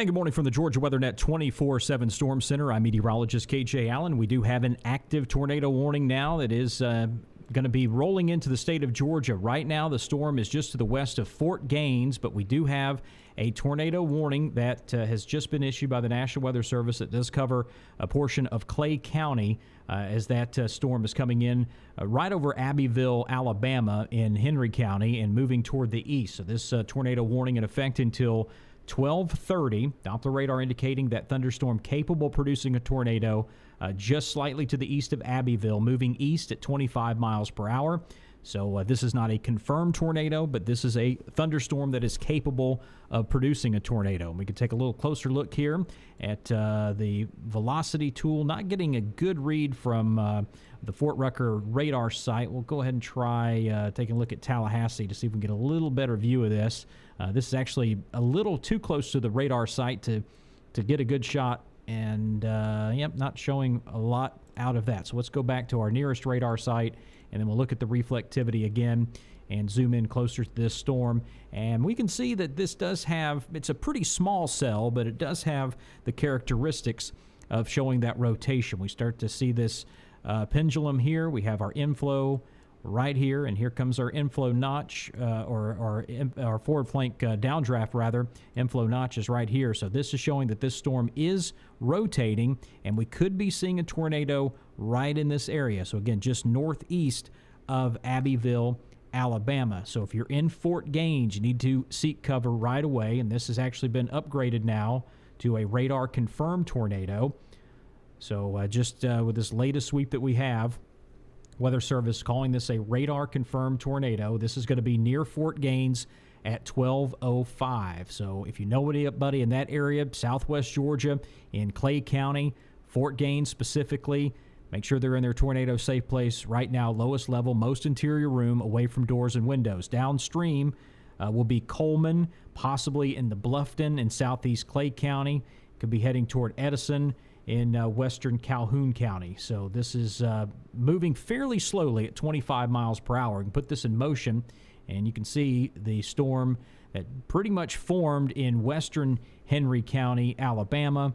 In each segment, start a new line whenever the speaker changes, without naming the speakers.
And good morning from the Georgia WeatherNet 24/7 Storm Center. I'm meteorologist KJ Allen. We do have an active tornado warning now that is going to be rolling into the state of Georgia. Right now, the storm is just to the west of Fort Gaines, but we do have a tornado warning that has just been issued by the National Weather Service that does cover a portion of Clay County as that storm is coming in right over Abbeville, Alabama in Henry County and moving toward the east. So this tornado warning in effect until 12:30. Doppler radar indicating that thunderstorm capable of producing a tornado just slightly to the east of Abbeville, moving east at 25 miles per hour. So this is not a confirmed tornado, but this is a thunderstorm that is capable of producing a tornado. And we can take a little closer look here at the velocity tool. Not getting a good read from the Fort Rucker radar site. We'll go ahead and try taking a look at Tallahassee to see if we can get a little better view of this. This is actually a little too close to the radar site to get a good shot. And, not showing a lot out of that. So let's go back to our nearest radar site, and then we'll look at the reflectivity again and zoom in closer to this storm. And we can see that this does have, it's a pretty small cell, but it does have the characteristics of showing that rotation. We start to see this pendulum here. We have our inflow right here, and here comes our inflow notch, or our forward flank downdraft, rather. Inflow notch is right here. So this is showing that this storm is rotating, and we could be seeing a tornado right in this area. So again, just northeast of Abbeville, Alabama. So if you're in Fort Gaines, you need to seek cover right away, and this has actually been upgraded now to a radar-confirmed tornado. So just with this latest sweep that we have, Weather Service calling this a radar-confirmed tornado. This is going to be near Fort Gaines at 12:05. So if you know anybody in that area, southwest Georgia, in Clay County, Fort Gaines specifically, make sure they're in their tornado safe place right now, lowest level, most interior room, away from doors and windows. Downstream will be Coleman, possibly in the Bluffton in southeast Clay County. Could be heading toward Edison in western Calhoun County. So this is moving fairly slowly at 25 miles per hour. You can put this in motion, and you can see the storm that pretty much formed in western Henry County, Alabama,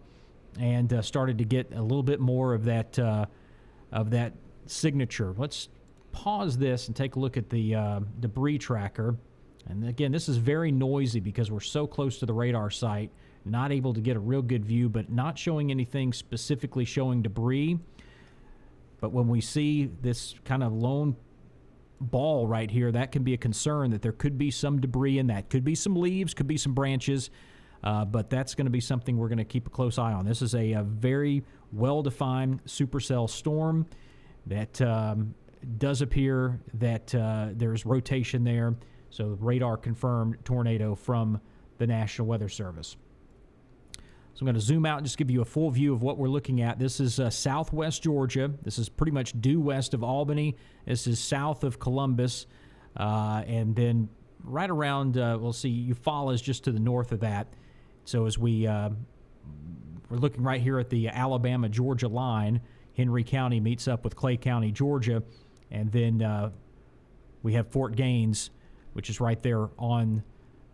and started to get a little bit more of that signature. Let's pause this and take a look at the debris tracker. And again, this is very noisy because we're so close to the radar site. Not able to get a real good view, but not showing anything specifically showing debris. But when we see this kind of lone ball right here, that can be a concern that there could be some debris in that. Could be some leaves, could be some branches, but that's going to be something we're going to keep a close eye on. This is a very well-defined supercell storm that does appear that there's rotation there. So radar-confirmed tornado from the National Weather Service. So I'm going to zoom out and just give you a full view of what we're looking at. This is southwest Georgia. This is pretty much due west of Albany. This is south of Columbus. And then right around, we'll see, Eufaula is just to the north of that. So as we're looking right here at the Alabama-Georgia line, Henry County meets up with Clay County, Georgia. And then we have Fort Gaines, which is right there on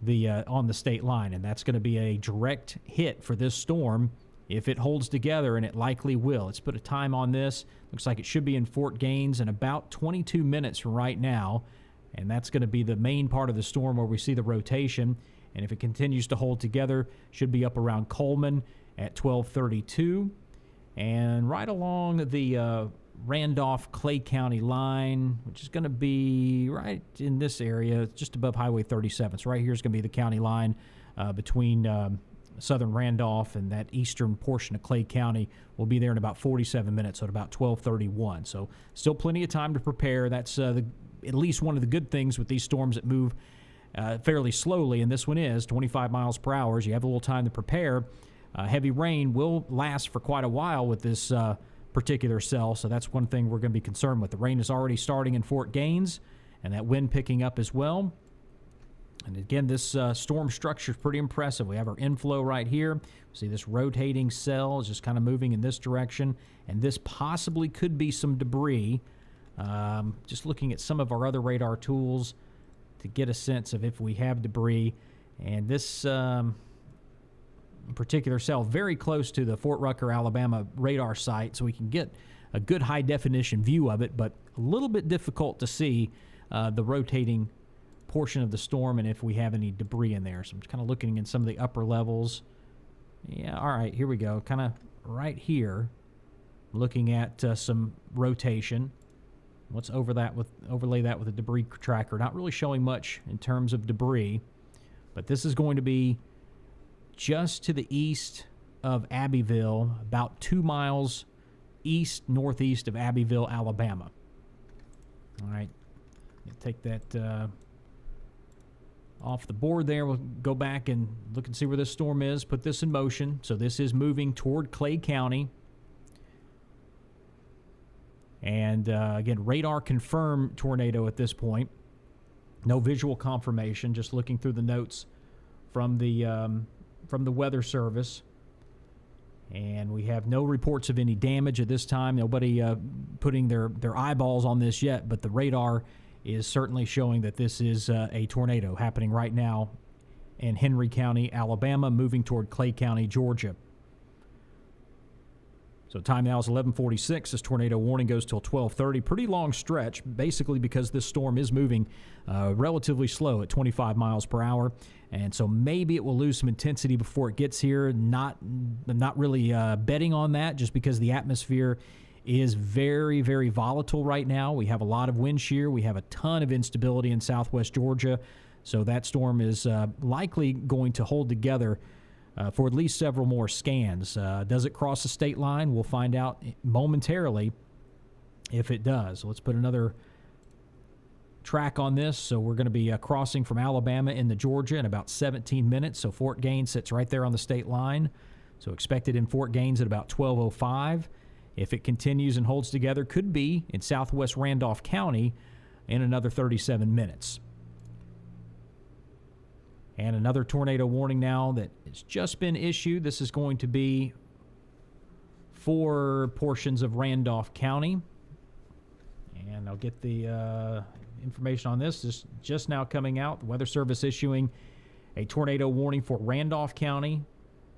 the state line, and that's going to be a direct hit for this storm if it holds together, and it likely will. Let's put a time on this. Looks like it should be in Fort Gaines in about 22 minutes from right now, and that's going to be the main part of the storm where we see the rotation. And if it continues to hold together, should be up around Coleman at 12:32, and right along the Randolph-Clay County line, which is going to be right in this area, just above Highway 37. So right here is going to be the county line between southern Randolph and that eastern portion of Clay County. Will be there in about 47 minutes, so at about 12:31. So still plenty of time to prepare. That's at least one of the good things with these storms that move fairly slowly, and this one is 25 miles per hour. You have a little time to prepare. Heavy rain will last for quite a while with this particular cell, so that's one thing we're going to be concerned with. The rain is already starting in Fort Gaines, and that wind picking up as well. And again, this storm structure is pretty impressive. We have our inflow right here. See this rotating cell is just kind of moving in this direction, and this possibly could be some debris. Just looking at some of our other radar tools to get a sense of if we have debris. And this particular cell very close to the Fort Rucker, Alabama radar site, so we can get a good high-definition view of it, but a little bit difficult to see the rotating portion of the storm and if we have any debris in there. So I'm just kind of looking in some of the upper levels. Yeah, all right, here we go. Kind of right here, looking at some rotation. Let's overlay that with a debris tracker. Not really showing much in terms of debris, but this is going to be just to the east of Abbeville, about 2 miles northeast of Abbeville, Alabama. All right, take that off the board there. We'll go back and look and see where this storm is, put this in motion. So this is moving toward Clay County. And again, radar confirmed tornado at this point. No visual confirmation, just looking through the notes from the Weather Service. And we have no reports of any damage at this time. Nobody putting their eyeballs on this yet, but the radar is certainly showing that this is a tornado happening right now in Henry County, Alabama, moving toward Clay County, Georgia. So time now is 11:46. This tornado warning goes till 12:30. Pretty long stretch, basically because this storm is moving relatively slow at 25 miles per hour. And so maybe it will lose some intensity before it gets here. I'm not really betting on that, just because the atmosphere is very, very volatile right now. We have a lot of wind shear. We have a ton of instability in southwest Georgia. So that storm is likely going to hold together for at least several more scans. Does it cross the state line? We'll find out momentarily if it does. So let's put another track on this. So we're going to be crossing from Alabama into Georgia in about 17 minutes. So Fort Gaines sits right there on the state line. So expected in Fort Gaines at about 12:05. If it continues and holds together, could be in southwest Randolph County in another 37 minutes. And another tornado warning now that has just been issued. This is going to be for portions of Randolph County. And I'll get the information on this. This is just now coming out. The Weather Service issuing a tornado warning for Randolph County,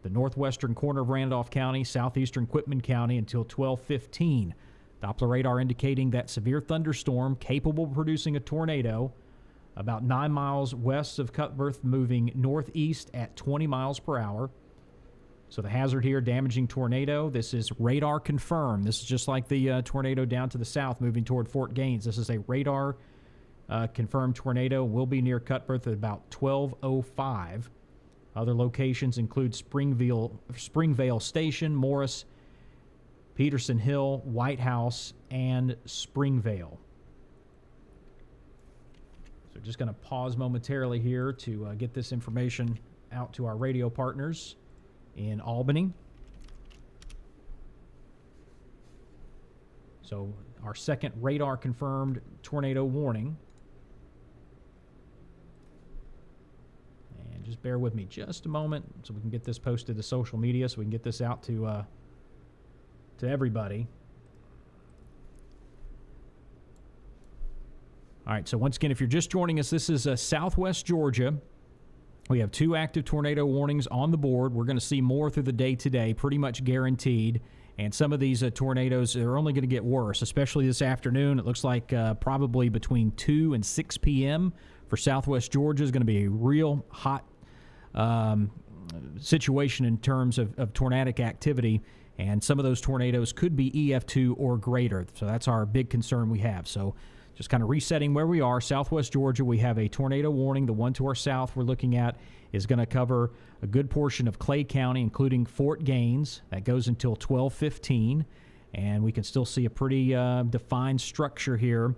the northwestern corner of Randolph County, southeastern Quitman County until 12:15. Doppler radar indicating that severe thunderstorm capable of producing a tornado about 9 miles west of Cutbirth, moving northeast at 20 miles per hour. So the hazard here, damaging tornado. This is radar confirmed. This is just like the tornado down to the south moving toward Fort Gaines. This is a radar confirmed tornado. Will be near Cutbirth at about 12:05. Other locations include Springvale Station, Morris, Peterson Hill, White House, and Springvale. So just going to pause momentarily here to get this information out to our radio partners in Albany. So our second radar confirmed tornado warning. And just bear with me just a moment so we can get this posted to social media, so we can get this out to everybody. All right, so once again, if you're just joining us, this is southwest Georgia. We have 2 active tornado warnings on the board. We're going to see more through the day today, pretty much guaranteed. And some of these tornadoes are only going to get worse, especially this afternoon. It looks like probably between 2 and 6 p.m. for southwest Georgia is going to be a real hot situation in terms of tornadic activity. And some of those tornadoes could be EF2 or greater. So that's our big concern we have. So just kind of resetting where we are. Southwest Georgia, we have a tornado warning. The one to our south we're looking at is going to cover a good portion of Clay County, including Fort Gaines. That goes until 12:15. And we can still see a pretty defined structure here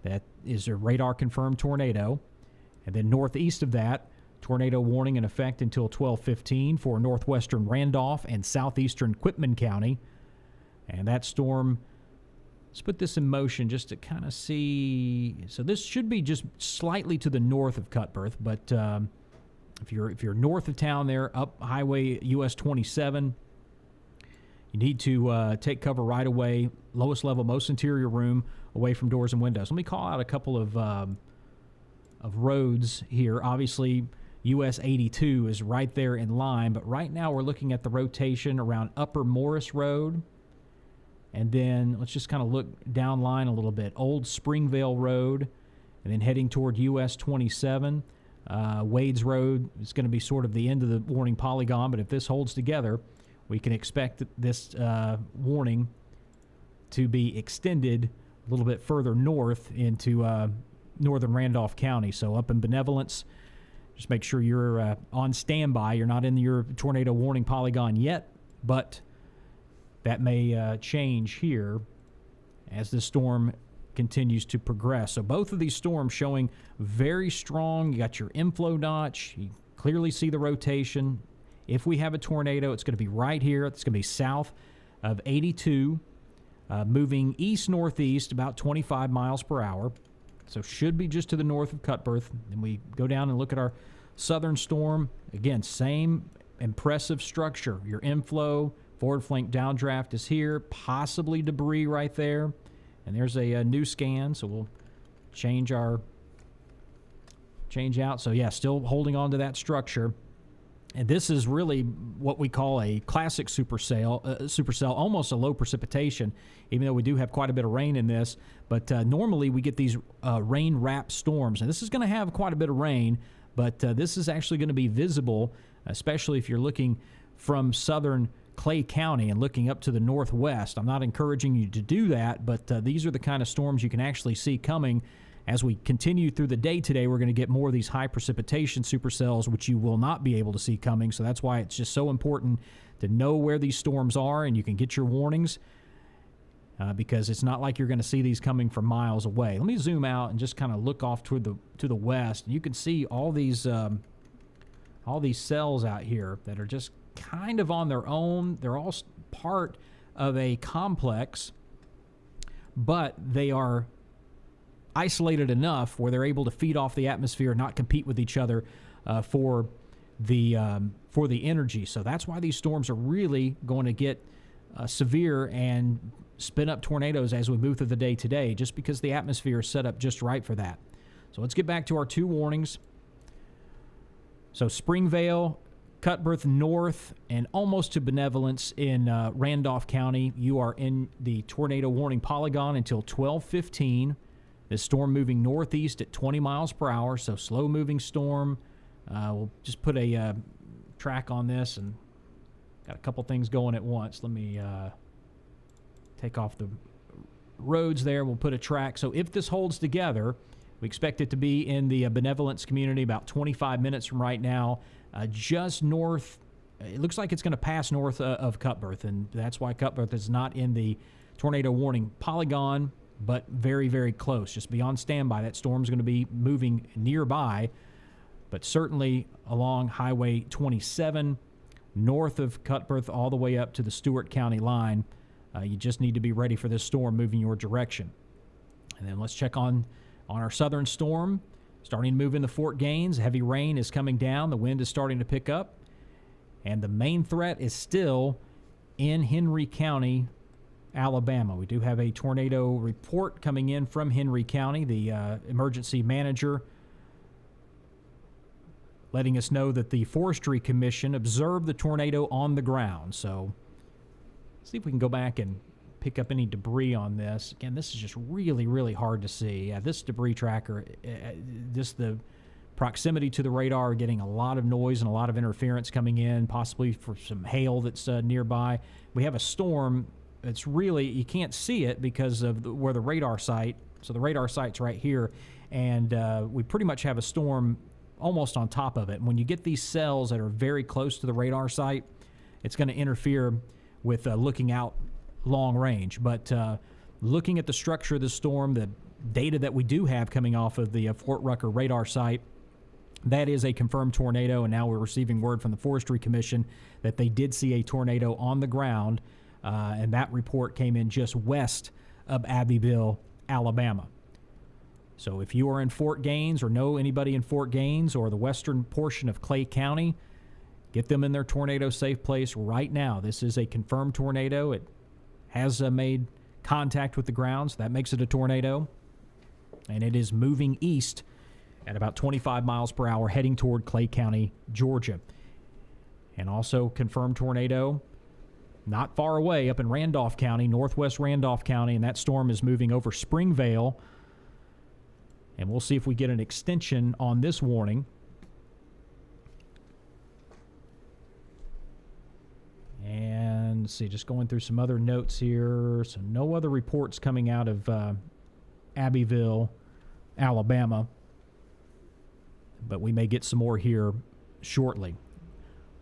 that is a radar-confirmed tornado. And then northeast of that, tornado warning in effect until 12:15 for northwestern Randolph and southeastern Quitman County. And that storm, let's put this in motion just to kind of see. So this should be just slightly to the north of Cutbirth, but if you're north of town there, up Highway US 27, you need to take cover right away. Lowest level, most interior room, away from doors and windows. Let me call out a couple of roads here. Obviously, US 82 is right there in line, but right now we're looking at the rotation around Upper Morris Road. And then let's just kind of look down line a little bit. Old Springvale Road, and then heading toward US 27. Wades Road is going to be sort of the end of the warning polygon, but if this holds together, we can expect this warning to be extended a little bit further north into northern Randolph County. So up in Benevolence, just make sure you're on standby. You're not in your tornado warning polygon yet, but that may change here as the storm continues to progress. So both of these storms showing very strong. You got your inflow notch. You clearly see the rotation. If we have a tornado, it's going to be right here. It's going to be south of 82, moving east-northeast about 25 miles per hour. So should be just to the north of Cutbirth. Then we go down and look at our southern storm. Again, same impressive structure. Your inflow, forward flank downdraft is here, possibly debris right there. And there's a new scan, so we'll change out. So yeah, still holding on to that structure. And this is really what we call a classic supercell, almost a low precipitation, even though we do have quite a bit of rain in this. But normally we get these rain-wrapped storms. And this is going to have quite a bit of rain, but this is actually going to be visible, especially if you're looking from southern Clay County and looking up to the northwest. I'm not encouraging you to do that, but these are the kind of storms you can actually see coming. As we continue through the day today, we're going to get more of these high precipitation supercells, which you will not be able to see coming. So that's why it's just so important to know where these storms are, and you can get your warnings because it's not like you're going to see these coming from miles away. Let me zoom out and just kind of look off to the west. You can see all these cells out here that are just kind of on their own. They're all part of a complex, but they are isolated enough where they're able to feed off the atmosphere, not compete with each other for the energy. So that's why these storms are really going to get severe and spin up tornadoes as we move through the day today, just because the atmosphere is set up just right for that. So let's get back to our two warnings. So Springvale, Cutbirth North, and almost to Benevolence in Randolph County, you are in the tornado warning polygon until 12:15. This storm moving northeast at 20 miles per hour, so slow-moving storm. We'll just put a track on this, and got a couple things going at once. Let me take off the roads there. We'll put a track. So if this holds together, we expect it to be in the Benevolence community about 25 minutes from right now, just north. It looks like it's going to pass north of Cutbirth, and that's why Cutbirth is not in the tornado warning polygon, but very, very close. Just be on standby. That storm's going to be moving nearby, but certainly along Highway 27, north of Cutbirth, all the way up to the Stewart County line. You just need to be ready for this storm moving your direction. And then let's check on our southern storm. Starting to move into Fort Gaines. Heavy rain is coming down. The wind is starting to pick up. And the main threat is still in Henry County, Alabama. We do have a tornado report coming in from Henry County. The emergency manager letting us know that the Forestry Commission observed the tornado on the ground. So let's see if we can go back and pick up any debris on this. Again, this is just really, really hard to see. This debris tracker, just the proximity to the radar, getting a lot of noise and a lot of interference coming in, possibly for some hail that's nearby. We have a storm. It's really, you can't see it because of where the radar site, so the radar site's right here, and we pretty much have a storm almost on top of it. And when you get these cells that are very close to the radar site, it's going to interfere with looking out long range. But looking at the structure of the storm, the data that we do have coming off of the Fort Rucker radar site, that is a confirmed tornado, and now we're receiving word from the Forestry Commission that they did see a tornado on the ground, and that report came in just west of Abbeville, Alabama. So if you are in Fort Gaines or know anybody in Fort Gaines or the western portion of Clay County, get them in their tornado safe place right now. This is a confirmed tornado. It has made contact with the ground, so that makes it a tornado. And it is moving east at about 25 miles per hour heading toward Clay County, Georgia. And also confirmed tornado not far away up in Randolph County, northwest Randolph County, and that storm is moving over Springvale. And we'll see if we get an extension on this warning. And let's see, just going through some other notes here. So no other reports coming out of Abbeville, Alabama. But we may get some more here shortly.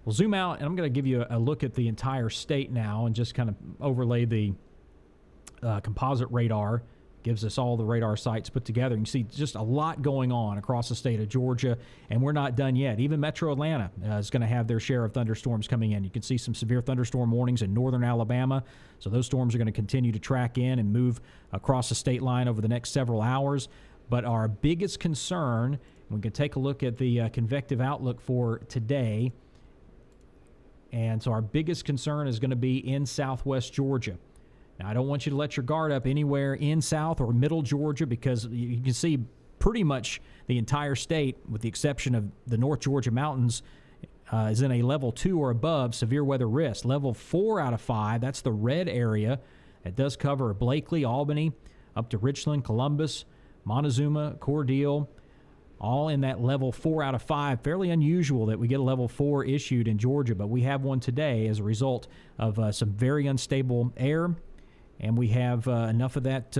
We'll zoom out, and I'm going to give you a look at the entire state now and just kind of overlay the composite radar. Gives us all the radar sites put together. You can see just a lot going on across the state of Georgia, and we're not done yet. Even Metro Atlanta is going to have their share of thunderstorms coming in. You can see some severe thunderstorm warnings in northern Alabama, so those storms are going to continue to track in and move across the state line over the next several hours. But our biggest concern, we can take a look at the convective outlook for today, and so our biggest concern is going to be in southwest Georgia. Now, I don't want you to let your guard up anywhere in south or middle Georgia, because you can see pretty much the entire state, with the exception of the North Georgia mountains, is in a level 2 or above severe weather risk. Level 4 out of 5, that's the red area. It does cover Blakely, Albany, up to Richland, Columbus, Montezuma, Cordele, all in that level 4 out of 5. Fairly unusual that we get a level 4 issued in Georgia, but we have one today as a result of some very unstable air. And we have enough of that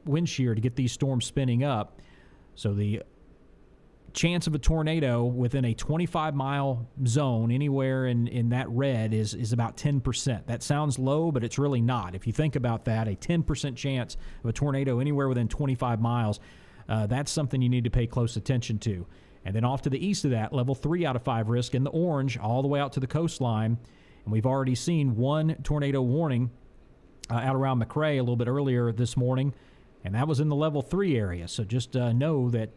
wind shear to get these storms spinning up. So the chance of a tornado within a 25-mile zone anywhere in that red is about 10%. That sounds low, but it's really not. If you think about that, a 10% chance of a tornado anywhere within 25 miles, that's something you need to pay close attention to. And then off to the east of that, level 3 out of 5 risk in the orange all the way out to the coastline. And we've already seen one tornado warning out around McRae a little bit earlier this morning, and that was in the level 3 area. So just know that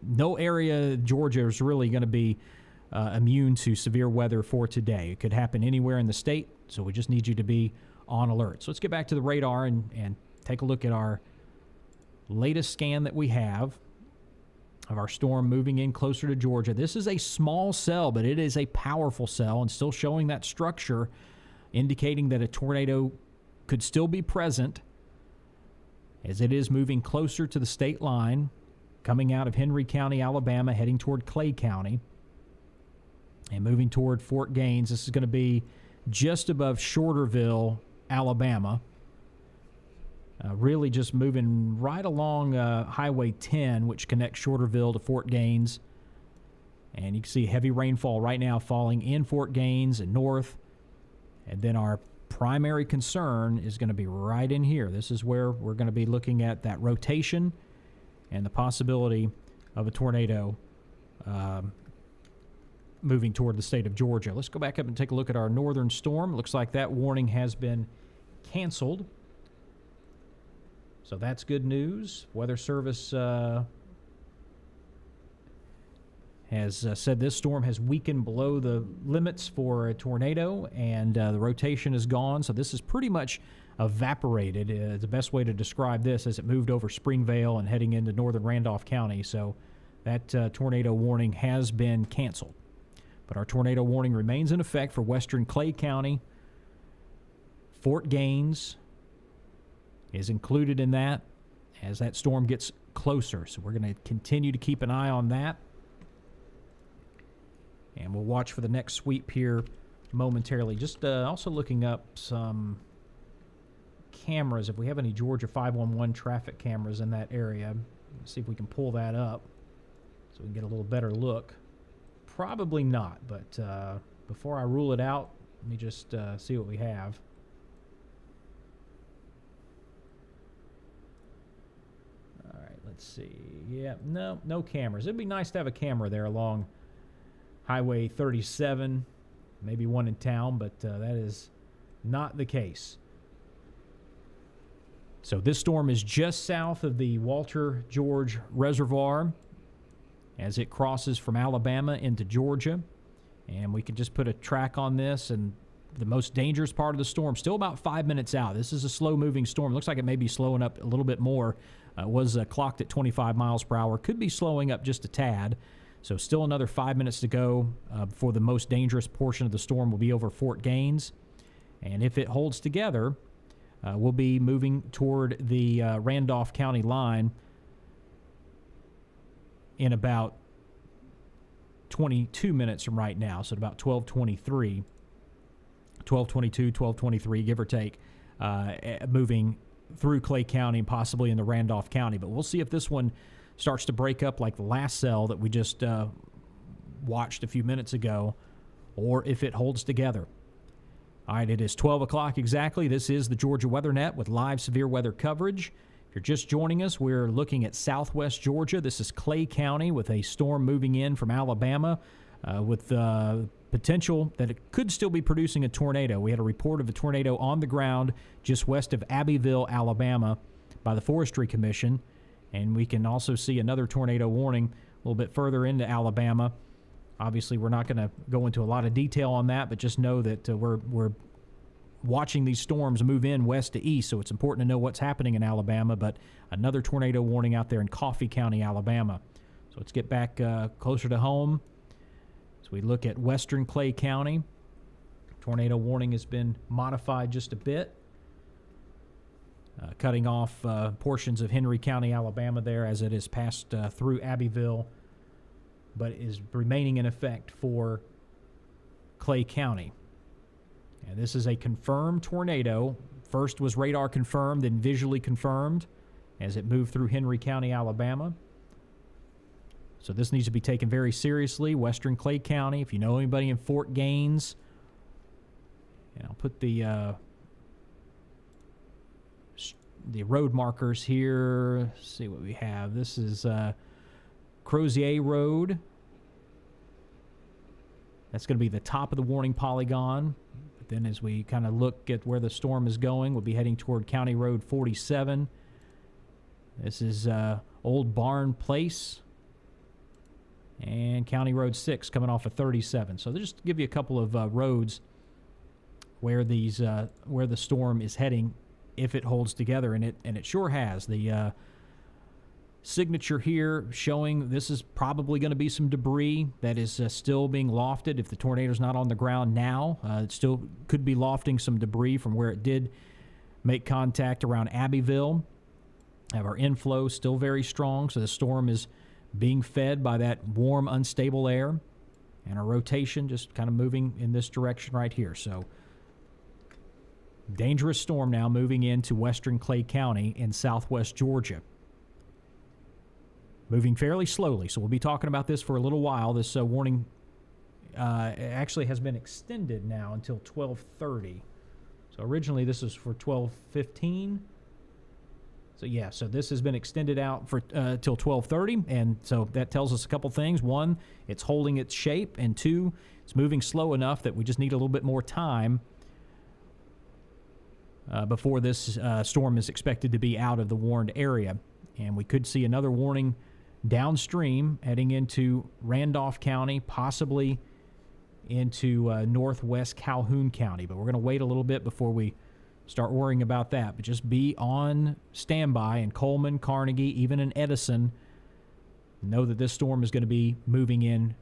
no area of Georgia is really going to be immune to severe weather for today. It could happen anywhere in the state, so we just need you to be on alert. So let's get back to the radar and take a look at our latest scan that we have of our storm moving in closer to Georgia. This is a small cell, but it is a powerful cell and still showing that structure, indicating that a tornado could still be present as it is moving closer to the state line, coming out of Henry County, Alabama, heading toward Clay County, and moving toward Fort Gaines. This is going to be just above Shorterville, Alabama. Really just moving right along Highway 10, which connects Shorterville to Fort Gaines. And you can see heavy rainfall right now falling in Fort Gaines and north. And then our primary concern is going to be right in here. This is where we're going to be looking at that rotation and the possibility of a tornado moving toward the state of Georgia. Let's go back up and take a look at our northern storm. Looks like that warning has been canceled. So that's good news. Weather Service has said this storm has weakened below the limits for a tornado, and the rotation is gone. So this is pretty much evaporated. The best way to describe this as it moved over Springvale and heading into northern Randolph County. So that tornado warning has been canceled. But our tornado warning remains in effect for western Clay County. Fort Gaines is included in that as that storm gets closer. So we're going to continue to keep an eye on that. And we'll watch for the next sweep here momentarily. Just also looking up some cameras, if we have any Georgia 511 traffic cameras in that area. Let's see if we can pull that up so we can get a little better look. Probably not, but before I rule it out, let me just see what we have. Let's see. Yeah, no cameras. It'd be nice to have a camera there along Highway 37, maybe one in town, but that is not the case. So this storm is just south of the Walter George Reservoir as it crosses from Alabama into Georgia. And we can just put a track on this and the most dangerous part of the storm. Still about 5 minutes out. This is a slow-moving storm. Looks like it may be slowing up a little bit more. Was clocked at 25 miles per hour. Could be slowing up just a tad. So still another 5 minutes to go before the most dangerous portion of the storm will be over Fort Gaines. And if it holds together, we'll be moving toward the Randolph County line in about 22 minutes from right now, so at about 12:23, 12:22, 12:23, give or take, moving through Clay County and possibly into Randolph County. But we'll see if this one starts to break up like the last cell that we just watched a few minutes ago, or if it holds together. All right, it is 12 o'clock exactly. This is the Georgia Weather Net with live severe weather coverage. If you're just joining us, we're looking at southwest Georgia. This is Clay County with a storm moving in from Alabama with potential that it could still be producing a tornado. We had a report of a tornado on the ground just west of Abbeville, Alabama by the Forestry Commission. And we can also see another tornado warning a little bit further into Alabama. Obviously, we're not going to go into a lot of detail on that, but just know that we're watching these storms move in west to east, so it's important to know what's happening in Alabama. But another tornado warning out there in Coffee County, Alabama. So let's get back closer to home. So we look at western Clay County. Tornado warning has been modified just a bit, cutting off portions of Henry County, Alabama there as it has passed through Abbeville, but is remaining in effect for Clay County. And this is a confirmed tornado. First was radar confirmed, then visually confirmed as it moved through Henry County, Alabama. So this needs to be taken very seriously. Western Clay County, if you know anybody in Fort Gaines, and I'll put the road markers here. Let's see what we have. This is Crozier Road. That's going to be the top of the warning polygon. But then as we kind of look at where the storm is going, we'll be heading toward County Road 47. This is Old Barn Place. And County Road 6 coming off of 37. So they'll just give you a couple of roads where where the storm is heading if it holds together, and it sure has. The signature here showing this is probably going to be some debris that is still being lofted. If the tornado's not on the ground now, it still could be lofting some debris from where it did make contact around Abbeville. Have our inflow still very strong, so the storm is being fed by that warm, unstable air, and our rotation just kind of moving in this direction right here. So dangerous storm now moving into western Clay County in southwest Georgia. Moving fairly slowly, so we'll be talking about this for a little while. This warning actually has been extended now until 12:30. So originally this was for 12:15. So yeah, so this has been extended out for till 12:30, and so that tells us a couple things. One, it's holding its shape, and two, it's moving slow enough that we just need a little bit more time before this storm is expected to be out of the warned area. And we could see another warning downstream heading into Randolph County, possibly into northwest Calhoun County. But we're going to wait a little bit before we start worrying about that. But just be on standby in Coleman, Carnegie, even in Edison. Know that this storm is going to be moving in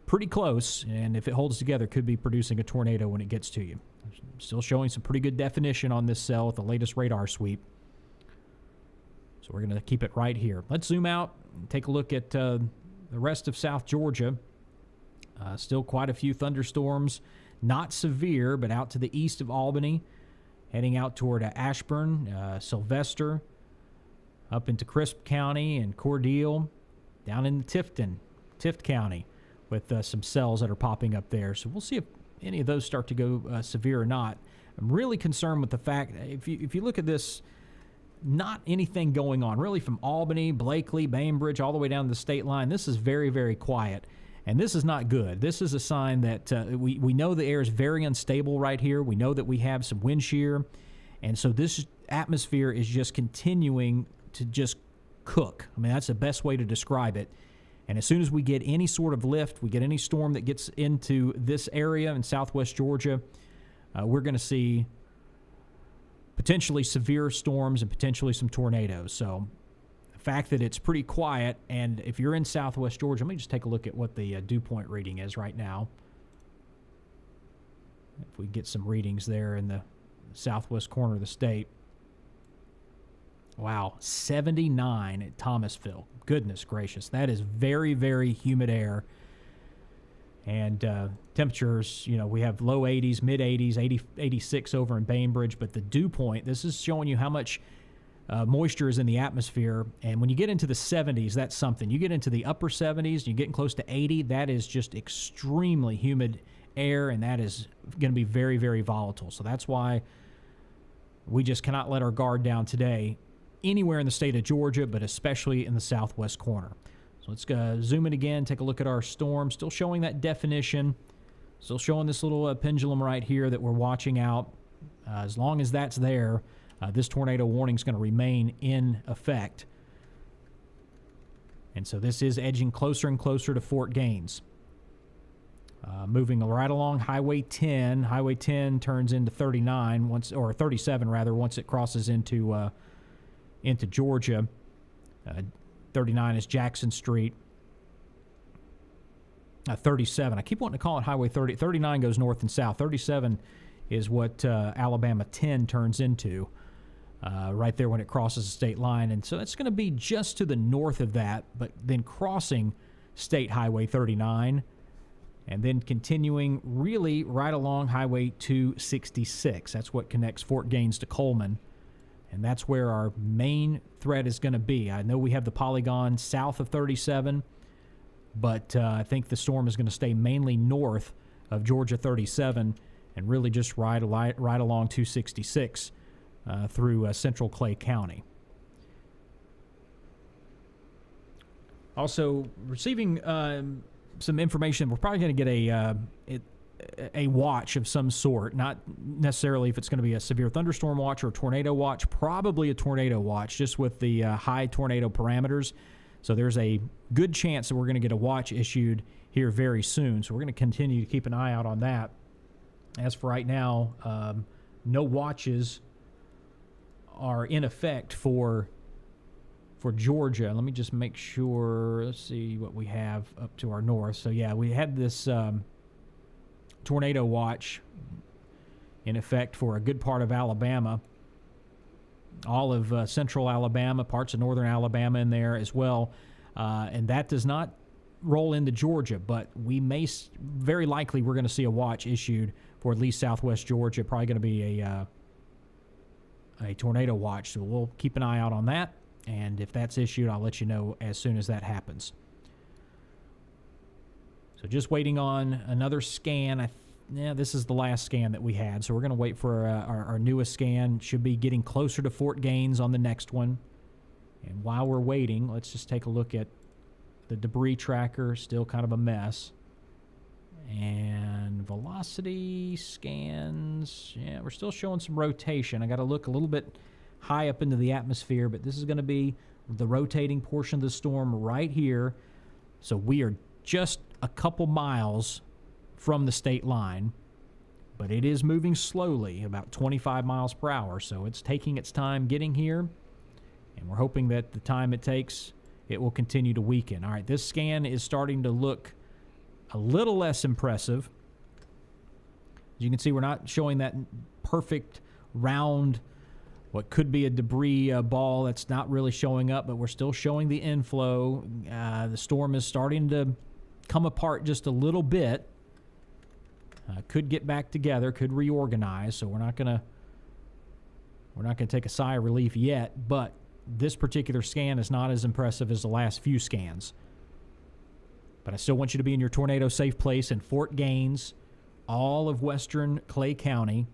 pretty close, and if it holds together, could be producing a tornado when it gets to you. Still showing some pretty good definition on this cell with the latest radar sweep. So we're going to keep it right here. Let's zoom out and take a look at the rest of South Georgia. Still quite a few thunderstorms. Not severe, but out to the east of Albany. Heading out toward Ashburn, Sylvester, up into Crisp County and Cordele, down in Tift County, with some cells that are popping up there. So we'll see if any of those start to go severe or not. I'm really concerned with the fact that if you look at this, not anything going on really from Albany, Blakely, Bainbridge, all the way down to the state line. This is very, very quiet. And this is not good. This is a sign that we know the air is very unstable right here. We know that we have some wind shear. And so this atmosphere is just continuing to just cook. I mean, that's the best way to describe it. And as soon as we get any sort of lift, we get any storm that gets into this area in southwest Georgia, we're going to see potentially severe storms and potentially some tornadoes. So the fact that it's pretty quiet, and if you're in southwest Georgia, let me just take a look at what the dew point reading is right now. If we get some readings there in the southwest corner of the state. Wow, 79 at Thomasville. Goodness gracious. That is very, very humid air. And temperatures, we have low 80s, mid 80s, 86 over in Bainbridge. But the dew point, this is showing you how much moisture is in the atmosphere. And when you get into the 70s, that's something. You get into the upper 70s, you're getting close to 80, that is just extremely humid air, and that is going to be very, very volatile. So that's why we just cannot let our guard down today anywhere in the state of Georgia, but especially in the southwest corner. So let's zoom in again, take a look at our storm. Still showing that definition. Still showing this little pendulum right here that we're watching out. As long as that's there, this tornado warning is going to remain in effect. And so this is edging closer and closer to Fort Gaines. Moving right along Highway 10. Highway 10 turns into 39 or 37 rather, once it crosses into Georgia. 39 is Jackson Street. 37. I keep wanting to call it Highway 30. 39 goes north and south. 37 is what Alabama 10 turns into right there when it crosses the state line. And so it's going to be just to the north of that, but then crossing State Highway 39 and then continuing really right along Highway 266. That's what connects Fort Gaines to Coleman. And that's where our main threat is going to be. I know we have the polygon south of 37, but I think the storm is going to stay mainly north of Georgia 37 and really just right along 266 through central Clay County. Also, receiving some information, we're probably going to get a watch of some sort, not necessarily if it's going to be a severe thunderstorm watch or a tornado watch, probably a tornado watch, just with the high tornado parameters. So there's a good chance that we're going to get a watch issued here very soon. So we're going to continue to keep an eye out on that. As for right now, no watches are in effect for Georgia. Let me just make sure. Let's see what we have up to our north. So yeah, we had this tornado watch in effect for a good part of Alabama, all of central Alabama, parts of northern Alabama in there as well, and that does not roll into Georgia, but we may very likely we're going to see a watch issued for at least southwest Georgia. Probably going to be a tornado watch, so we'll keep an eye out on that, and if that's issued, I'll let you know as soon as that happens. So just waiting on another scan. This is the last scan that we had, so we're going to wait for our newest scan. Should be getting closer to Fort Gaines on the next one. And while we're waiting, let's just take a look at the debris tracker. Still kind of a mess. And velocity scans. Yeah, we're still showing some rotation. I got to look a little bit high up into the atmosphere, but this is going to be the rotating portion of the storm right here. So we are just a couple miles from the state line, but it is moving slowly, about 25 miles per hour, so it's taking its time getting here, and we're hoping that the time it takes, it will continue to weaken. All right, this scan is starting to look a little less impressive. As you can see, we're not showing that perfect round, what could be a debris ball that's not really showing up, but we're still showing the inflow. The storm is starting to come apart just a little bit. Could get back together, could reorganize, so we're not gonna take a sigh of relief yet, but this particular scan is not as impressive as the last few scans. But I still want you to be in your tornado safe place in Fort Gaines, all of western Clay County.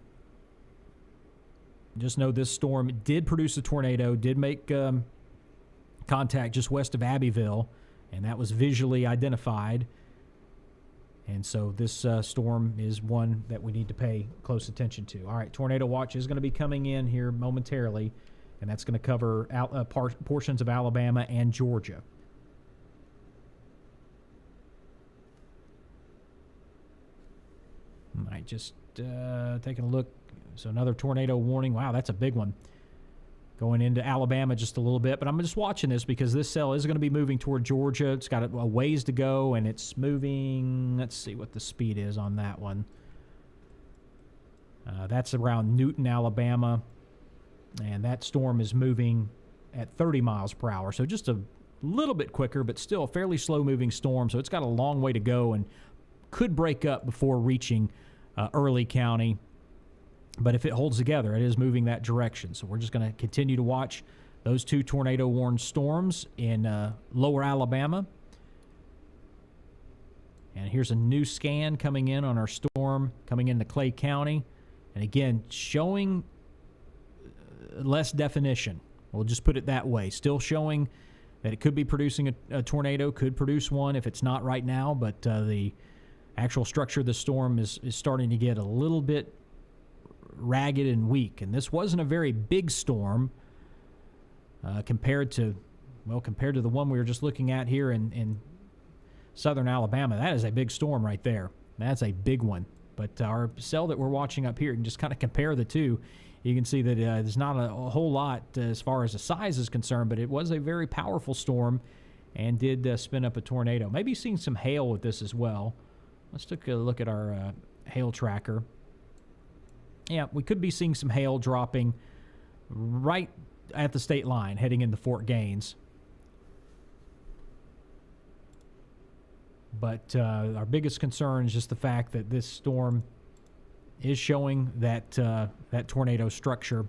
Just know this storm did produce a tornado, did make contact just west of Abbeville, and that was visually identified. And so this storm is one that we need to pay close attention to. All right, tornado watch is going to be coming in here momentarily, and that's going to cover portions of Alabama and Georgia. right, just taking a look. So another tornado warning. Wow, that's a big one. Going into Alabama just a little bit. But I'm just watching this because this cell is going to be moving toward Georgia. It's got a ways to go, and it's moving. Let's see what the speed is on that one. That's around Newton, Alabama. And that storm is moving at 30 miles per hour. So just a little bit quicker, but still a fairly slow-moving storm. So it's got a long way to go and could break up before reaching Early County. But if it holds together, it is moving that direction. So we're just going to continue to watch those two tornado-warned storms in lower Alabama. And here's a new scan coming in on our storm coming into Clay County. And again, showing less definition. We'll just put it that way. Still showing that it could be producing a tornado, could produce one if it's not right now. But the actual structure of the storm is starting to get a little bit ragged and weak. And this wasn't a very big storm compared to the one we were just looking at here in southern Alabama. That is a big storm right there. That's a big one. But our cell that we're watching up here, you can just kind of compare the two. You can see that there's not a whole lot as far as the size is concerned, but it was a very powerful storm and did spin up a tornado. Maybe seeing some hail with this as well. Let's take a look at our hail tracker. Yeah, we could be seeing some hail dropping right at the state line heading into Fort Gaines. But our biggest concern is just the fact that this storm is showing that tornado structure.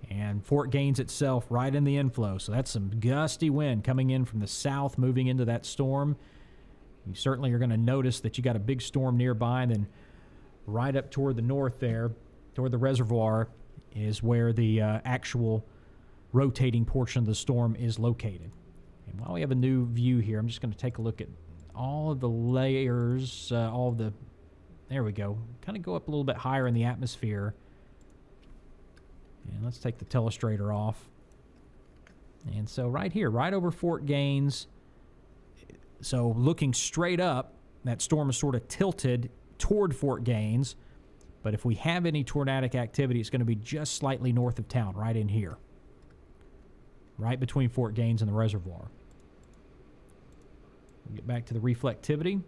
And Fort Gaines itself right in the inflow. So that's some gusty wind coming in from the south moving into that storm. You certainly are going to notice that you got a big storm nearby, and then right up toward the north there, toward the reservoir, is where the actual rotating portion of the storm is located. And while we have a new view here, I'm just going to take a look at all of the layers, there we go. Kind of go up a little bit higher in the atmosphere. And let's take the telestrator off. And so right here, right over Fort Gaines, so looking straight up, that storm is sort of tilted toward Fort Gaines. But if we have any tornadic activity, it's going to be just slightly north of town, right in here. Right between Fort Gaines and the reservoir. We'll get back to the reflectivity.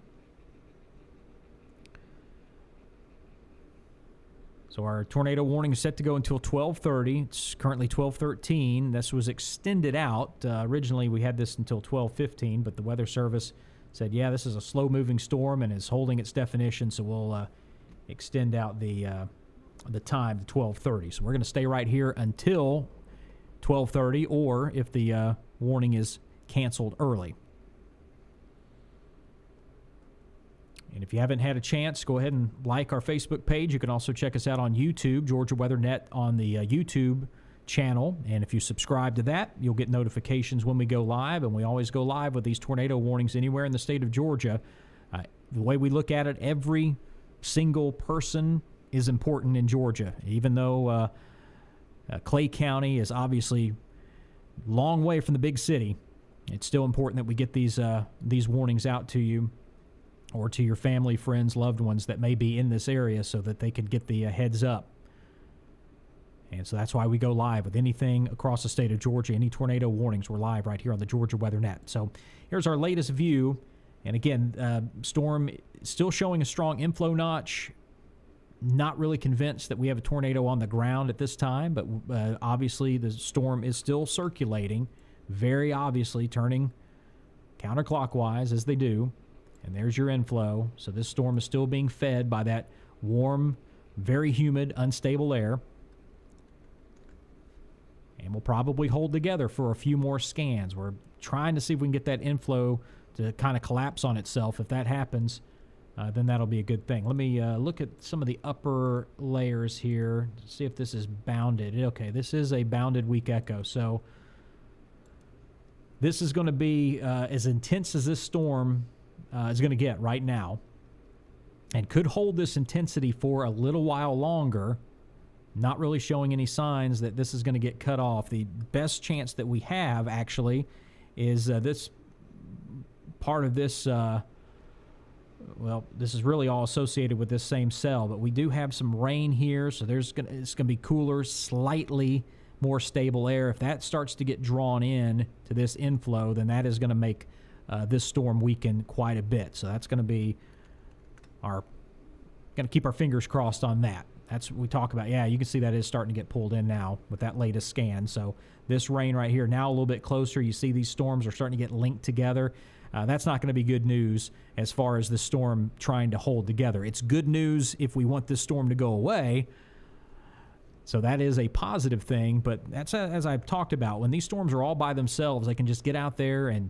So our tornado warning is set to go until 12:30. It's currently 12:13. This was extended out. Originally, we had this until 12:15, but the Weather Service said, yeah, this is a slow-moving storm and is holding its definition, so we'll extend out the time to 12:30. So we're going to stay right here until 12:30, or if the warning is canceled early. And if you haven't had a chance, go ahead and like our Facebook page. You can also check us out on YouTube, Georgia Weather Net on the YouTube channel. And if you subscribe to that, you'll get notifications when we go live. And we always go live with these tornado warnings anywhere in the state of Georgia. The way we look at it, every single person is important in Georgia. Even though Clay County is obviously a long way from the big city, it's still important that we get these warnings out to you, or to your family, friends, loved ones that may be in this area, so that they can get the heads up. And so that's why we go live with anything across the state of Georgia. Any tornado warnings, we're live right here on the Georgia Weather Net. So here's our latest view. And again, storm still showing a strong inflow notch. Not really convinced that we have a tornado on the ground at this time, but obviously the storm is still circulating, very obviously turning counterclockwise as they do. And there's your inflow. So this storm is still being fed by that warm, very humid, unstable air. And we'll probably hold together for a few more scans. We're trying to see if we can get that inflow to kind of collapse on itself. If that happens, then that'll be a good thing. Let me look at some of the upper layers here, see if this is bounded. Okay, this is a bounded weak echo. So this is going to be as intense as this storm is going to get right now, and could hold this intensity for a little while longer, not really showing any signs that this is going to get cut off. The best chance that we have, actually, is this part of this well, this is really all associated with this same cell, but we do have some rain here, so it's going to be cooler, slightly more stable air. If that starts to get drawn in to this inflow, then that is going to make this storm weaken quite a bit. So that's going to be going to keep our fingers crossed on that. That's what we talk about. Yeah, you can see that is starting to get pulled in now with that latest scan. So this rain right here, now a little bit closer. You see these storms are starting to get linked together. That's not going to be good news as far as the storm trying to hold together. It's good news if we want this storm to go away. So that is a positive thing, but that's as I've talked about. When these storms are all by themselves, they can just get out there and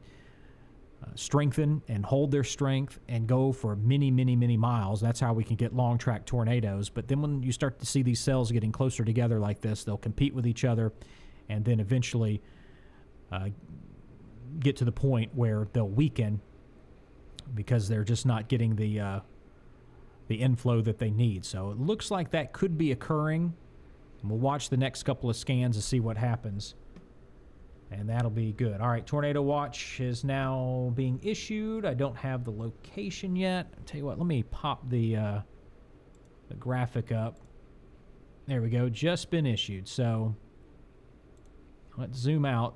strengthen and hold their strength and go for many, many, many miles. That's how we can get long track tornadoes. But then when you start to see these cells getting closer together like this, they'll compete with each other and then eventually get to the point where they'll weaken because they're just not getting the inflow that they need. So it looks like that could be occurring. And we'll watch the next couple of scans to see what happens. And that'll be good. All right, tornado watch is now being issued. I don't have the location yet. I'll tell you what, let me pop the graphic up. There we go, just been issued. So let's zoom out.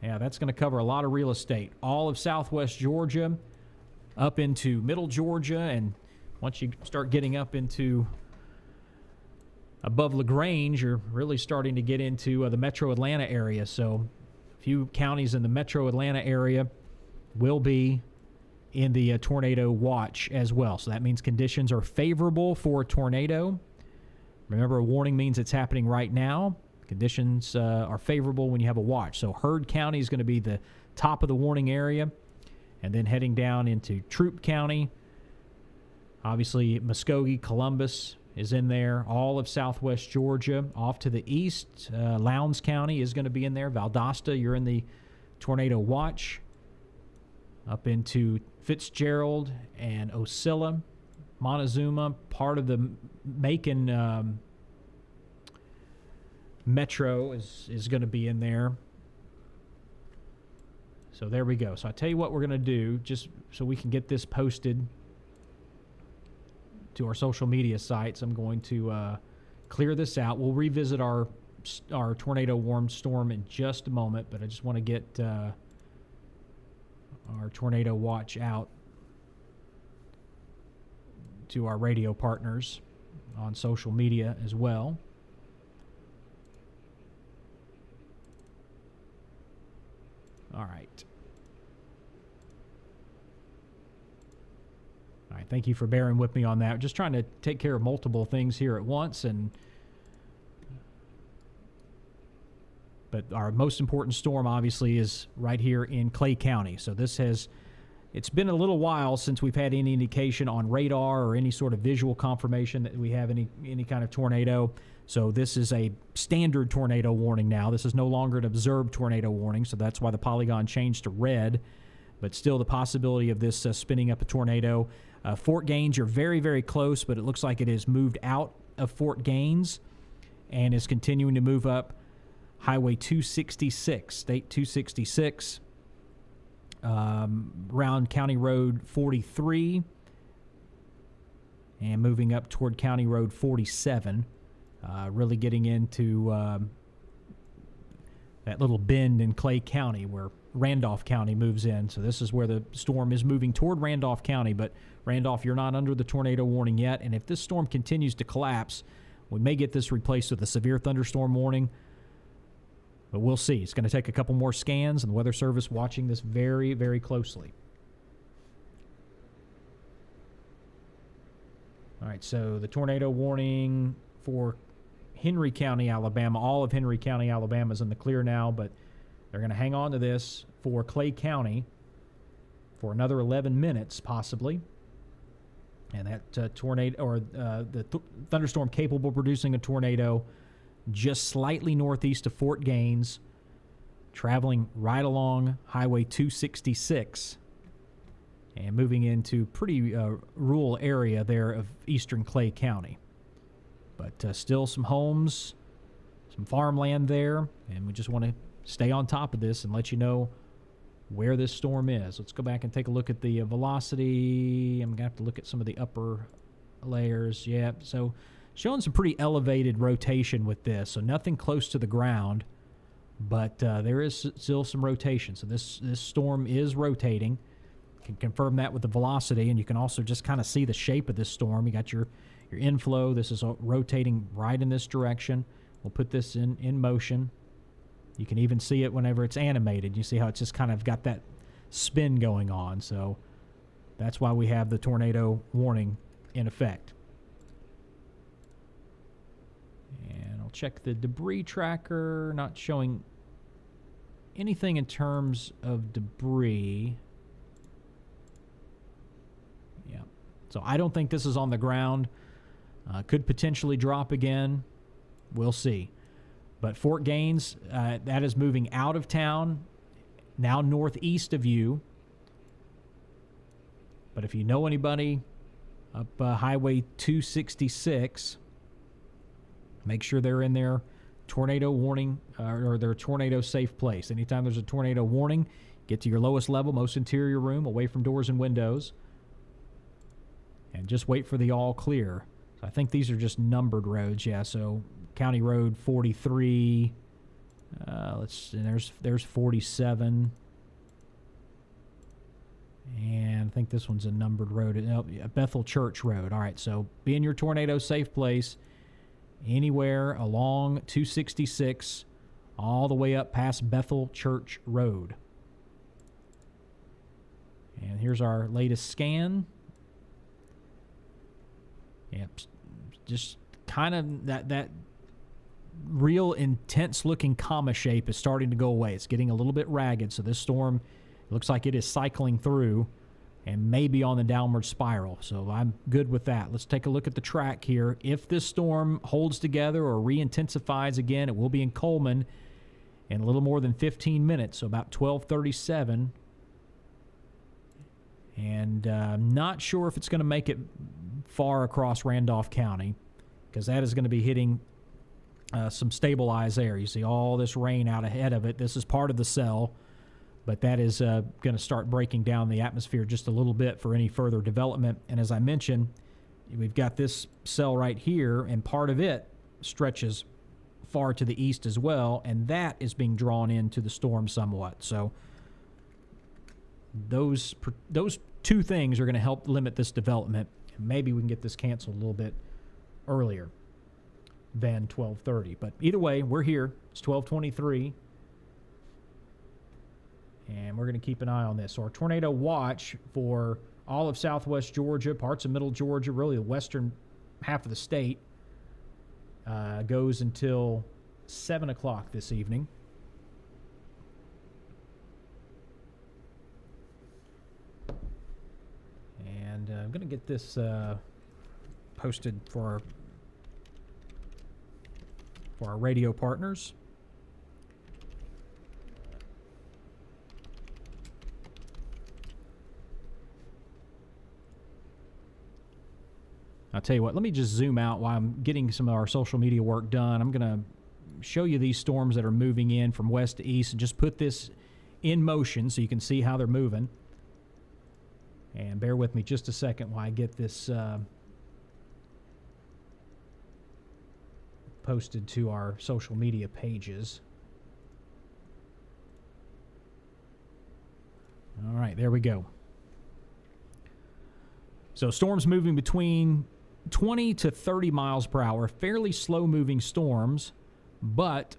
Yeah, that's going to cover a lot of real estate. All of southwest Georgia, up into middle Georgia, and once you start getting up into above LaGrange, you're really starting to get into the metro Atlanta area. So a few counties in the metro Atlanta area will be in the tornado watch as well. So that means conditions are favorable for a tornado. Remember, a warning means it's happening right now. Conditions are favorable when you have a watch. So Heard County is going to be the top of the warning area, and then heading down into Troup County. Obviously, Muskogee, Columbus is in there. All of southwest Georgia. Off to the east, Lowndes County is going to be in there. Valdosta, you're in the tornado watch. Up into Fitzgerald and Ocilla. Montezuma, part of the Macon metro is going to be in there. So there we go. So I tell you what we're going to do, just so we can get this posted to our social media sites. I'm going to clear this out. We'll revisit our tornado warm storm in just a moment, but I just want to get our tornado watch out to our radio partners on social media as well. All right. All right, thank you for bearing with me on that. Just trying to take care of multiple things here at once, but our most important storm obviously is right here in Clay County. So it's been a little while since we've had any indication on radar or any sort of visual confirmation that we have any kind of tornado. So this is a standard tornado warning now. This is no longer an observed tornado warning, so that's why the polygon changed to red. But still the possibility of this spinning up a tornado. Fort Gaines, you're very, very close, but it looks like it has moved out of Fort Gaines and is continuing to move up Highway 266, State 266, around County Road 43, and moving up toward County Road 47, really getting into that little bend in Clay County where Randolph County moves in. So this is where the storm is moving toward Randolph County, but Randolph, you're not under the tornado warning yet, and if this storm continues to collapse, we may get this replaced with a severe thunderstorm warning, but we'll see. It's going to take a couple more scans, and the Weather Service watching this very, very closely. All right, so the tornado warning for Henry County, Alabama, all of Henry County, Alabama is in the clear now, but they're going to hang on to this for Clay County for another 11 minutes, possibly. And that tornado, or the thunderstorm capable of producing a tornado just slightly northeast of Fort Gaines, traveling right along Highway 266 and moving into pretty rural area there of eastern Clay County. But still some homes, some farmland there, and we just want to stay on top of this and let you know where this storm is. Let's go back and take a look at the velocity. I'm going to have to look at some of the upper layers. Yeah, so showing some pretty elevated rotation with this. So nothing close to the ground, but there is still some rotation. So this storm is rotating. Can confirm that with the velocity, and you can also just kind of see the shape of this storm. You got your inflow. This is rotating right in this direction. We'll put this in motion. You can even see it whenever it's animated. You see how it's just kind of got that spin going on. So that's why we have the tornado warning in effect. And I'll check the debris tracker. Not showing anything in terms of debris. Yeah. So I don't think this is on the ground. Could potentially drop again. We'll see. But Fort Gaines, that is moving out of town, now northeast of you. But if you know anybody up Highway 266, make sure they're in their tornado warning or their tornado safe place. Anytime there's a tornado warning, get to your lowest level, most interior room, away from doors and windows, and just wait for the all clear. So I think these are just numbered roads. Yeah, so County Road 43. There's 47. And I think this one's a numbered road. Bethel Church Road. All right, so be in your tornado safe place anywhere along 266 all the way up past Bethel Church Road. And here's our latest scan. Yep, just kind of that real intense looking comma shape is starting to go away. It's getting a little bit ragged, so this storm looks like it is cycling through and maybe on the downward spiral. So I'm good with that. Let's take a look at the track here. If this storm holds together or re-intensifies again, it will be in Coleman in a little more than 15 minutes, so about 12:37. And I'm not sure if it's going to make it far across Randolph County, because that is going to be hitting some stabilized air. You see all this rain out ahead of it. This is part of the cell, but that is going to start breaking down the atmosphere just a little bit for any further development. And as I mentioned, we've got this cell right here, and part of it stretches far to the east as well, and that is being drawn into the storm somewhat. So those two things are going to help limit this development. Maybe we can get this canceled a little bit earlier than 12:30. But either way, we're here. It's 12:23. And we're going to keep an eye on this. So our tornado watch for all of southwest Georgia, parts of middle Georgia, really the western half of the state, goes until 7 o'clock this evening. And I'm going to get this posted for our radio partners. I'll tell you what, let me just zoom out while I'm getting some of our social media work done. I'm going to show you these storms that are moving in from west to east and just put this in motion so you can see how they're moving. And bear with me just a second while I get this posted to our social media pages. All right, there we go. So storms moving between 20 to 30 miles per hour, fairly slow-moving storms, but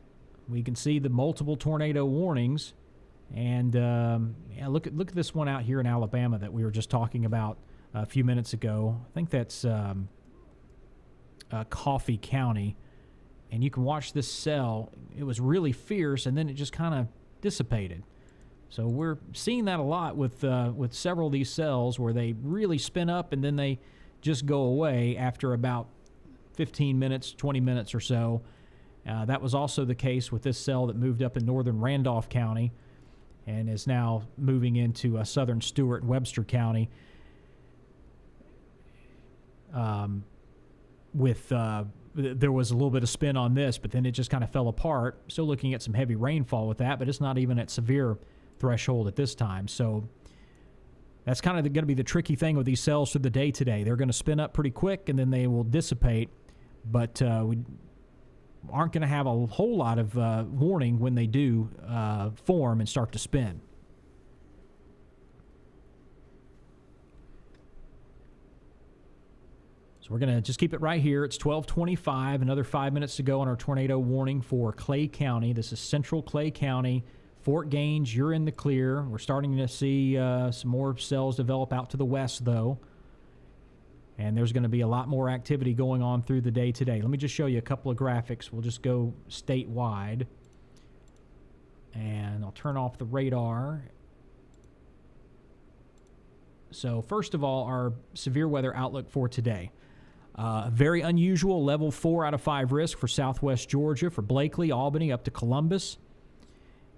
we can see the multiple tornado warnings. And yeah, look at this one out here in Alabama that we were just talking about a few minutes ago. I think that's Coffee County. And you can watch this cell. It was really fierce, and then it just kind of dissipated. So we're seeing that a lot with several of these cells where they really spin up and then they just go away after about 15 minutes, 20 minutes or so. That was also the case with this cell that moved up in northern Randolph County and is now moving into southern Stewart and Webster County. There was a little bit of spin on this, but then it just kind of fell apart. Still looking at some heavy rainfall with that, but it's not even at severe threshold at this time. So that's kind of going to be the tricky thing with these cells through the day today. They're going to spin up pretty quick, and then they will dissipate. But we aren't going to have a whole lot of warning when they do form and start to spin. So we're going to just keep it right here. It's 12:25, another 5 minutes to go on our tornado warning for Clay County. This is central Clay County. Fort Gaines, you're in the clear. We're starting to see some more cells develop out to the west, though. And there's going to be a lot more activity going on through the day today. Let me just show you a couple of graphics. We'll just go statewide. And I'll turn off the radar. So first of all, our severe weather outlook for today. Very unusual level 4 out of 5 risk for southwest Georgia, for Blakely, Albany, up to Columbus.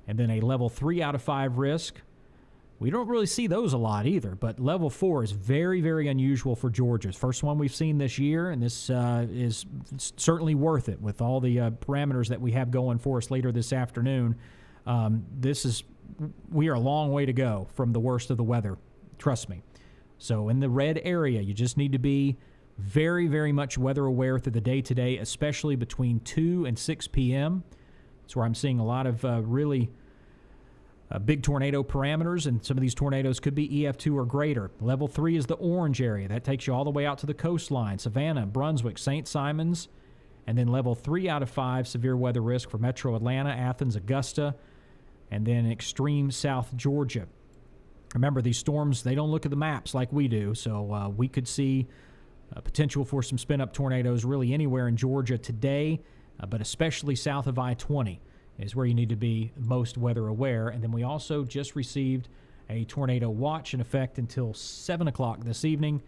And then a level 3 out of 5 risk. We don't really see those a lot either, but level 4 is very, very unusual for Georgia. It's the first one we've seen this year, and this is certainly worth it with all the parameters that we have going for us later this afternoon. We are a long way to go from the worst of the weather, trust me. So in the red area, you just need to be very, very much weather aware through the day today, especially between 2 and 6 p.m. That's where I'm seeing a lot of really big tornado parameters, and some of these tornadoes could be EF2 or greater. Level 3 is the orange area. That takes you all the way out to the coastline, Savannah, Brunswick, St. Simons. And then level 3 out of 5 severe weather risk for metro Atlanta, Athens, Augusta, and then extreme South Georgia. Remember, these storms, they don't look at the maps like we do, so we could see potential for some spin-up tornadoes really anywhere in Georgia today, but especially south of I-20 is where you need to be most weather aware. And then we also just received a tornado watch in effect until 7 o'clock this evening,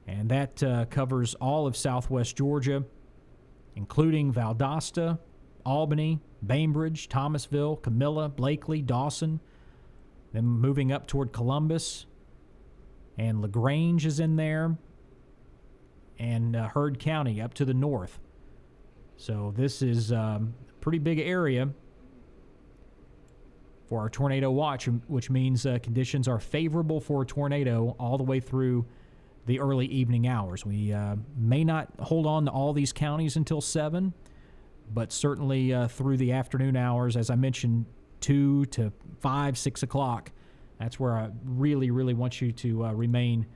and that covers all of southwest Georgia, including Valdosta, Albany, Bainbridge, Thomasville, Camilla, Blakely, Dawson, then moving up toward Columbus, and LaGrange is in there, and Heard County up to the north. So this is a pretty big area for our tornado watch, which means conditions are favorable for a tornado all the way through the early evening hours. We may not hold on to all these counties until 7, but certainly through the afternoon hours, as I mentioned, 2 to 5, 6 o'clock. That's where I really, really want you to remain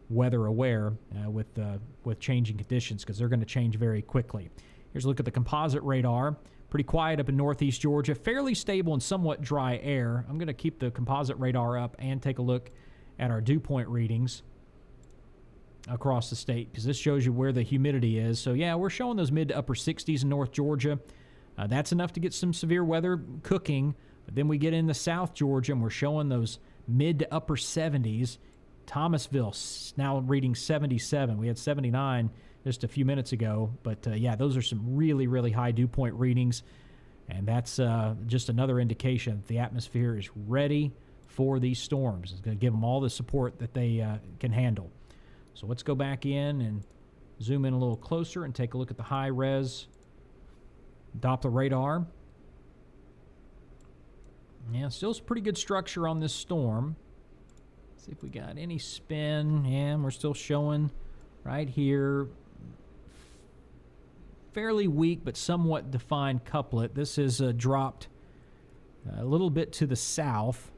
weather aware with changing conditions, because they're going to change very quickly. Here's a look at the composite radar. Pretty quiet up in northeast Georgia. Fairly stable and somewhat dry air. I'm going to keep the composite radar up and take a look at our dew point readings across the state, because this shows you where the humidity is. So, yeah, we're showing those mid to upper 60s in North Georgia. That's enough to get some severe weather cooking. But then we get into South Georgia, and we're showing those mid to upper 70s. Thomasville now reading 77. We had 79 just a few minutes ago. But, yeah, those are some really, really high dew point readings. And that's just another indication that the atmosphere is ready for these storms. It's going to give them all the support that they can handle. So let's go back in and zoom in a little closer and take a look at the high-res Doppler radar. Yeah, still some pretty good structure on this storm. Let's see if we got any spin. Yeah, we're still showing right here. Fairly weak but somewhat defined couplet. This is dropped a little bit to the south.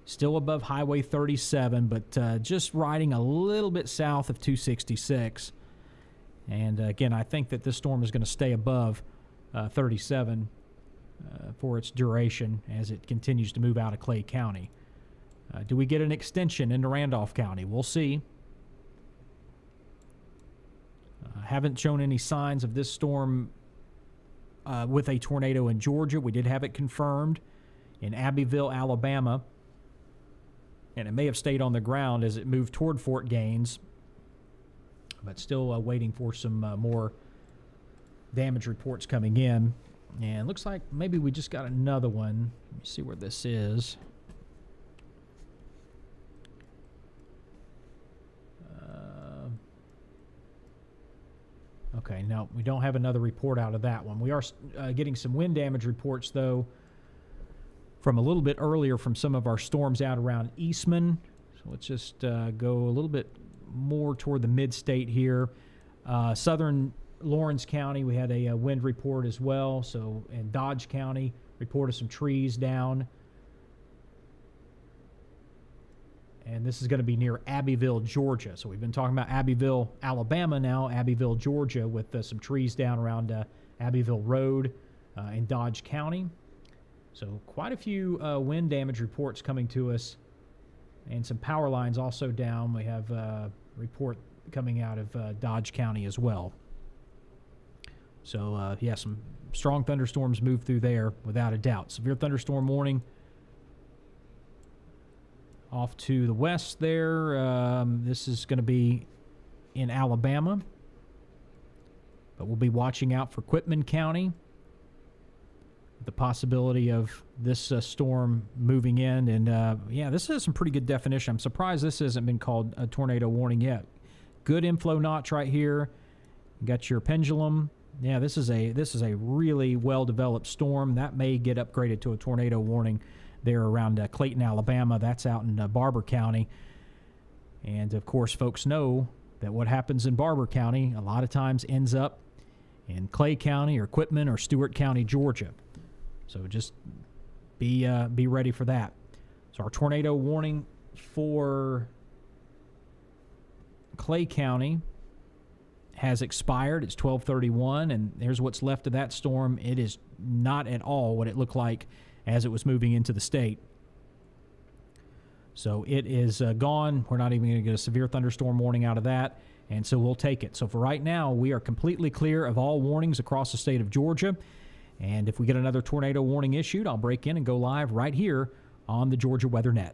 Still above Highway 37, but just riding a little bit south of 266. And again, I think that this storm is going to stay above 37 for its duration as it continues to move out of Clay County. Do we get an extension into Randolph County? We'll see. Haven't shown any signs of this storm with a tornado in Georgia. We did have it confirmed in Abbeville, Alabama. And it may have stayed on the ground as it moved toward Fort Gaines, but still waiting for some more damage reports coming in. And it looks like maybe we just got another one. Let me see where this is. Okay, no, we don't have another report out of that one. We are getting some wind damage reports, though, from a little bit earlier from some of our storms out around Eastman. So let's just go a little bit more toward the mid-state here. Southern Lawrence County, we had a wind report as well. So in Dodge County, reported some trees down. And this is going to be near Abbeville, Georgia. So we've been talking about Abbeville, Alabama now, Abbeville, Georgia, with some trees down around Abbeville Road in Dodge County. So quite a few wind damage reports coming to us, and some power lines also down. We have a report coming out of Dodge County as well. So, yeah, some strong thunderstorms move through there without a doubt. Severe thunderstorm warning off to the west there. This is going to be in Alabama, but we'll be watching out for Quitman County. The possibility of this storm moving in. And, yeah, this has some pretty good definition. I'm surprised this hasn't been called a tornado warning yet. Good inflow notch right here. You got your pendulum. Yeah, this is a really well-developed storm. That may get upgraded to a tornado warning there around Clayton, Alabama. That's out in Barber County. And, of course, folks know that what happens in Barber County a lot of times ends up in Clay County or Quitman or Stewart County, Georgia. So just be ready for that. So our tornado warning for Clay County has expired. It's 12:31, and here's what's left of that storm. It is not at all what it looked like as it was moving into the state. So it is gone. We're not even going to get a severe thunderstorm warning out of that, and so we'll take it. So for right now, we are completely clear of all warnings across the state of Georgia. And if we get another tornado warning issued, I'll break in and go live right here on the Georgia Weather Net.